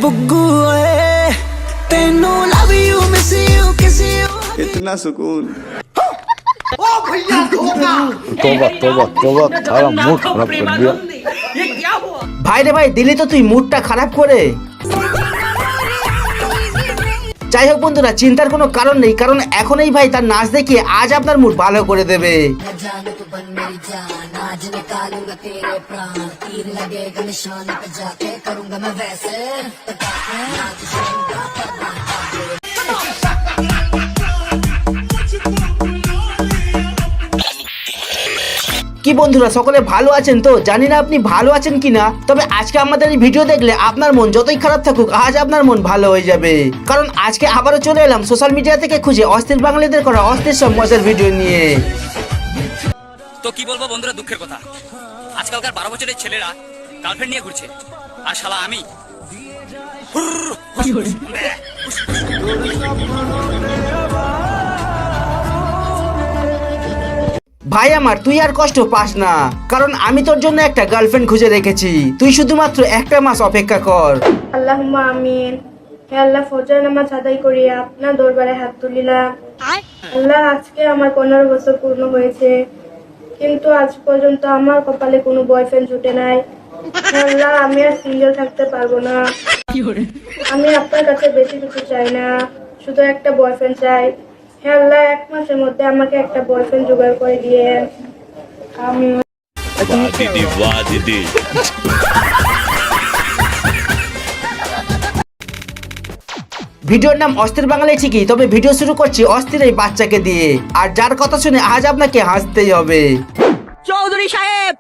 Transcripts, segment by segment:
बुग्गू ओए तेनू love you miss you किस यू इतना सुकून। ओ भैया धोखा। तोबा तोबा सारा मूड खराब कर दिया। ये क्या हुआ? ভাই রে ভাই, দিলি তো তুই মুডটা খারাপ করে। যাই হোক বন্ধুরা, চিন্তার কোনো কারণ নেই, কারণ এখন এই ভাই তার নাচ দেখিয়ে আজ আপনার মুড ভালো করে দেবে। কি বন্ধুরা, সকলে ভালো আছেন তো? জানি না আপনি ভালো আছেন কিনা, তবে আজকে আমাদের এই ভিডিও দেখলে আপনার মন যতই খারাপ থাকুক আজ আপনার মন ভালো হয়ে যাবে, কারণ আজকে আবারও চলে এলাম সোশ্যাল মিডিয়া থেকে খুঁজে অস্থির বাঙালিদের করা অস্থির সব মজার ভিডিও নিয়ে। তো কি বলবো বন্ধুরা, দুঃখের কথা, আজকালকার 12 বছরের ছেলেরা গার্লফ্রেন্ড নিয়ে ঘুরছে, আর শালা আমি ভাই আমার, তুই আর কষ্ট পাস না, কারণ আমি তোর জন্য একটা গার্লফ্রেন্ড খুঁজে রেখেছি। তুই শুধুমাত্র একটা মাস অপেক্ষা কর। আল্লাহুম্মা আমিন। হে আল্লাহ, ফজর নামাজ আদায় করি আপনার দরবারে হাত তুলিলাম। আল্লাহ, আজকে আমার 15 বছর পূর্ণ হয়েছে, কিন্তু আজ পর্যন্ত আমার কপালে কোনো বয়ফ্রেন্ড জুটে নাই। হে আল্লাহ, আমি আর সিঙ্গেল থাকতে পারবো না। আমি আপনার কাছে বেশি কিছু চাই না, শুধু একটা বয়ফ্রেন্ড চাই। হে আল্লাহ, 1 মাসের মধ্যে আমাকে একটা বয়ফ্রেন্ড জোগাড় করে দিয়ে। আমি ভিডিওর নাম অস্থির বাঙালি ঠিকই, তবে ভিডিও শুরু করছি অস্থির এই বাচ্চাকে দিয়ে, আর যার কথা শুনে আজ আপনাকে হাসতেই হবে। চৌধুরী সাহেব,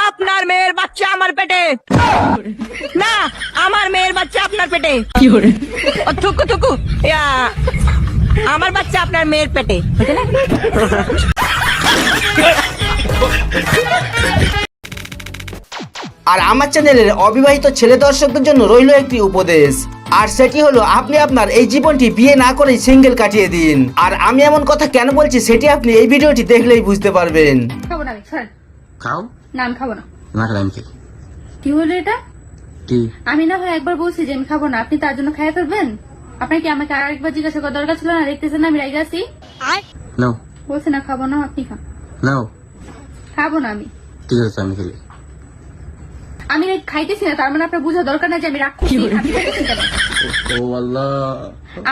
আপনার মেয়ের বাচ্চা আমার পেটে না, আমার মেয়ের বাচ্চা আপনার পেটে। থুকু থুকু, আমার বাচ্চা আপনার মেয়ের পেটে। আর আমার চ্যানেলের অবিবাহিত ছেলে দর্শকদের জন্য রইল একটি উপদেশ, আর সেটি হলো আপনি আপনার এই জীবনটি বিয়ে না করেই সিঙ্গেল কাটিয়ে দিন। আর আমি এমন কথা কেন বলছি সেটি আপনি এই ভিডিওটি দেখলেই বুঝতে পারবেন। খাবো না আমি, ছাড়। খাও না আমি খাবো না। না খেলে আমি কি কি হলো এটা? কি আমি না হয় একবার বলছি যে আমি খাবো না, আপনি তার জন্য খাইয়া ফেলবেন? আপনার কি আমাকে আরেকবার জিজ্ঞাসা করার দরকার ছিল না? দেখতেছেন না আমি রাইগা আছি। নাও বলছি না খাবো না, আপনি খান। নাও খাবো না আমি। ঠিক আছে আমি খেলি। আমি খাইতেছি না, তার মানে আপনার বোঝা দরকার না যে আমি রাগ করছি। আপনি খাইতেছেন কেন? ও আল্লাহ,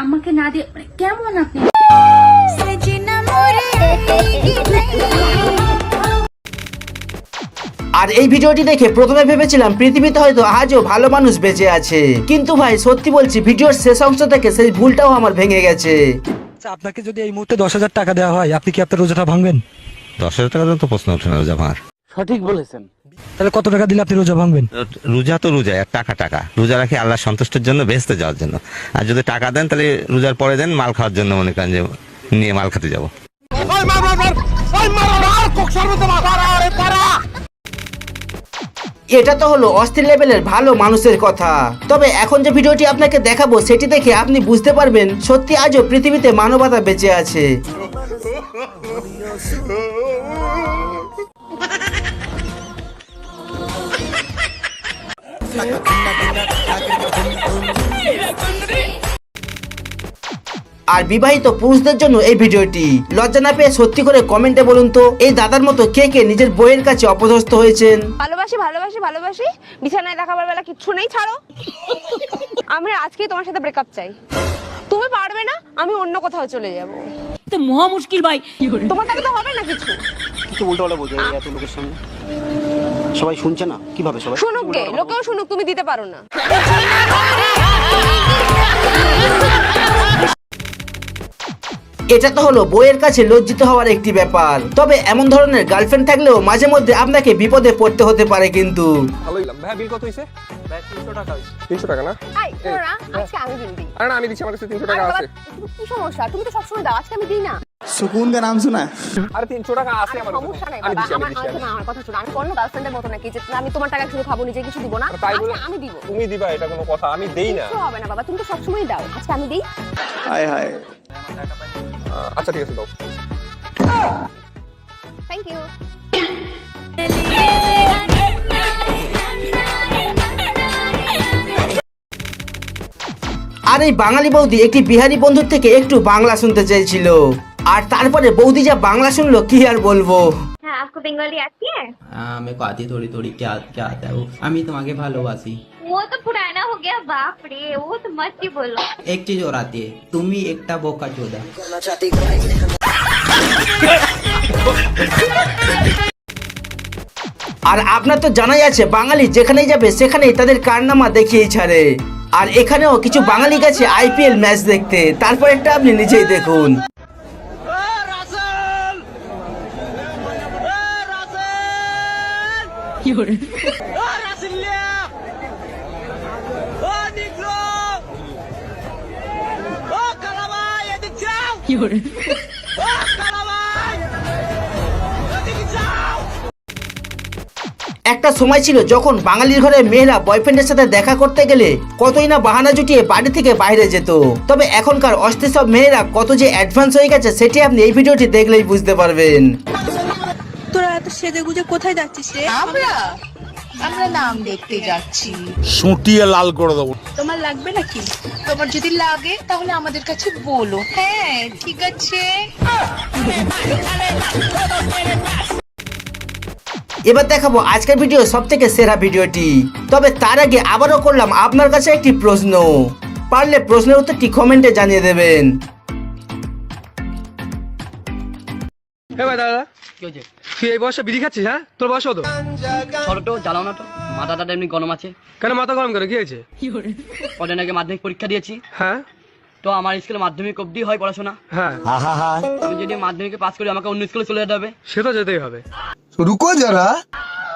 আমাকে না দিয়ে মানে কেমন আপনি? আর এই ভিডিওটি দেখে প্রথমে ভেবেছিলাম পৃথিবীতে হয়তো আজও ভালো মানুষ বেঁচে আছে, কিন্তু ভাই সত্যি বলছি ভিডিওর শেষ অংশ থেকে সেই ভুলটাও আমার ভেঙে গেছে। আপনাকে যদি এই মুহূর্তে 10,000 টাকা দেওয়া হয়, আপনি কি আপনার রোজাটা ভাঙবেন? 10,000 টাকা তো প্রশ্ন ওঠে না রোজা ভাঙার। সঠিক বলেছেন। তাহলে কত টাকা দিলে আপনি রোজা ভাঙবেন? রোজা তো রোজা, টাকা রোজা রাখি আল্লাহ সন্তুষ্টের জন্য, বেহেশতে যাওয়ার জন্য। আর যদি টাকা দেন তাহলে রোজার পরে দেন মাল খাওয়ার জন্য, মনে করেন যে নিয়ে মাল খেতে যাবো। এটা তো হলো অস্থির লেভেলের ভালো মানুষের কথা, তবে এখন যে ভিডিওটি আপনাকে দেখাবো সেটি দেখে আপনি বুঝতে পারবেন সত্যি আজও পৃথিবীতে মানবতা বেঁচে আছে। আর বিবাহিত পুরুষদের জন্য এই ভিডিওটি। লজ্জা না পেয়ে সত্যি করে কমেন্টে বলুন তো, এই দাদার মতো কে কে নিজের বইয়ের কাছে অপদস্থ হয়েছেন? ভালোবাসি ভালোবাসি ভালোবাসি, বিছানায় দেখাবার বেলা কিচ্ছু নেই, ছাড়ো। আমি আজকে তোমার সাথে ব্রেকআপ চাই। তুমি পারবে না, আমি অন্য কোথাও চলে যাব। তো মহা মুশকিল ভাই, তোমার টাকা তো হবে না কিছু। কিছু উল্টোপাল্টা বলছো এত লোকের সামনে, সবাই শুনছে না, কিভাবে সবাই শুনুক গে, লোকেও শুনুক, তুমি দিতে পারো না। এটা তো হলো বইয়ের কাছে লজ্জিত হওয়ার একটি ব্যাপার, তবে এমন ধরনের গার্লফ্রেন্ড থাকলেও মাঝে মধ্যে আপনাকে বিপদে পড়তে হতে পারে কিন্তু। ভাই বিল কত হইছে? ভাই 300 টাকা হইছে। 300 টাকা না? আই ওরা আজকে আমি বিল দিই। আরে না, আমি দিচ্ছি, আমার কাছে 300 টাকা আছে। কি সমস্যা? তুমি তো সবসময় দাও, আজকে আমি দিই না। सुकून का नाम सुना है? আরে 300 টাকা আছে আমার কাছে। সমস্যা নাই বাবা, আমার কথা শুনো। আমি কোন গার্লফ্রেন্ডের মতো নাকি যে আমি তোমার টাকা শুধু খাবো, নিজে কিছু দিব না? আজকে আমি দিব। তুমি দিবা, এটা কোনো কথা? আমি দেই না। কিছু হবে না বাবা, তুমি তো সবসময় দাও, আজকে আমি দেই। हाय हाय। আচ্ছা ঠিক আছে, দাও। Thank you. আর এই বাঙালি বৌদি একটি বিহারি বন্ধুর থেকে একটু বাংলা শুনতে চেয়েছিল, আর তারপরে বৌদি যা বাংলা শুনলো কি আর বলবো। হ্যাঁ, आपको बंगाली आती है? मेरे को आती है थोड़ी थोड़ी। क्या क्या आता है वो? আমি তোমাকে ভালোবাসি। वो तो पुराना हो गया, बाप रे, वो तो मत ही बोलो। एक चीज और आती है, তুমি একটা বোকা চোদা। আর আপনার তো জানাই আছে বাঙালি যেখানেই যাবে সেখানেই তাদের কারনামা দেখিয়েই ছাড়ে, আর এখানেও কিছু বাঙালি গেছে আইপিএল ম্যাচ দেখতে, তারপর একটা আপনি নিজেই দেখুন। একটা সময় ছিল যখন বাঙালির ঘরে মেয়েরা বয়ফ্রেন্ডের সাথে দেখা করতে গেলে কতই না বাহানা জুটিয়ে বাড়ি থেকে বাইরে যেত। তবে এখনকার অস্থির সব মেয়েরা কত যে অ্যাডভান্স হয়ে গেছে সেটি আপনি এই ভিডিওটি দেখলেই বুঝতে পারবেন। তোরা এত সেজে গুজে কোথায় যাচ্ছিস রে? আমরা নাম দেখতে যাচ্ছি। সুটিয়ে লাল করে দেবো। তোমার লাগবে নাকি? তোমার যদি লাগে তাহলে আমাদের কাছে বলো। হ্যাঁ ঠিক আছে। এবার দেখাবো আজকের ভিডিও সব থেকে সেরা ভিডিওটি। তবে তার আগে আবারও করলাম আপনার কাছে একটি প্রশ্ন, পারলে প্রশ্নের উত্তরটি কমেন্টে জানিয়ে দেবেন। হ্যাঁ ভাই দাদা, কি হয়েছে? তুই এই বয়সে বিড়ি খাচ্ছিস? হ্যাঁ, তোর বয়স কত? ছোট জ্বালাও না তো, মাথাটা এমনি গরম আছে। কেন মাথা গরম করে? কি হয়েছে? কদিন আগে মাধ্যমিক পরীক্ষা দিয়েছি, হ্যাঁ তো আমার স্কুলে মাধ্যমিক অবধি হয় পড়াশোনা। হ্যাঁ, আমি যদি মাধ্যমিকে পাস করি আমাকে অন্য স্কুলে চলে যেতে হবে। সে তো যেতেই হবে। রুকো যারা,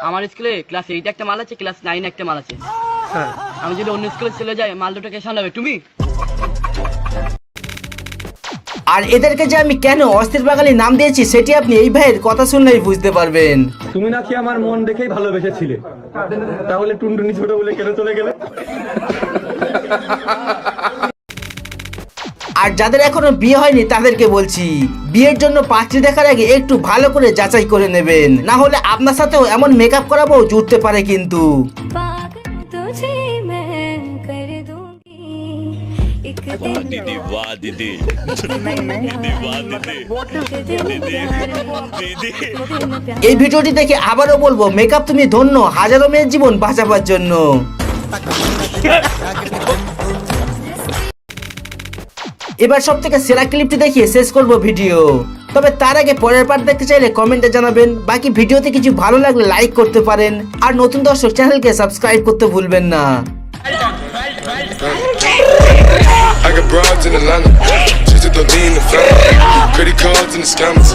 আমার স্কুলে ক্লাস 8 একটা মাল আছে, ক্লাস 9 একটা মাল আছে। হ্যাঁ, আমি যদি অন্য স্কুলে চলে যাই মাল দুটোকে সামলাবে তুমি। আর এদেরকে যে আমি কেন অস্থির বাঙালি নাম দিয়েছি সেটি আপনি এই ভাইয়ের কথা শুনলেই বুঝতে পারবেন। তুমি নাকি আমার মন দেখেই ভালোবেসেছিলে, তাহলে টুনটুনি ছোট বলে কেন চলে গেলে? আর যাদের এখনো বিয়ে হয়নি তাদেরকে বলছি, বিয়ের জন্য পাত্রী দেখার আগে একটু ভালো করে যাচাই করে নেবেন, না হলে আপনার সাথেও এমন মেকআপ করাবো জুটতে পারে কিন্তু। এই ভিডিওটি দেখে আবারও বলবো মেকআপ তুমি ধন্য হাজারো মেয়ের জীবন বাঁচাবার জন্য। এবার সব থেকে সেরা ক্লিপটি দেখিয়ে শেষ করব ভিডিও। তবে তার আগে পরের পার্ট দেখতে চাইলে কমেন্টে জানাবেন, বাকি ভিডিওতে কিছু ভালো লাগলে লাইক করতে পারেন, আর নতুন দর্শক চ্যানেলকে সাবস্ক্রাইব করতে ভুলবেন না। I got broads in Atlanta, just to lean the family, credit cards and the scammers.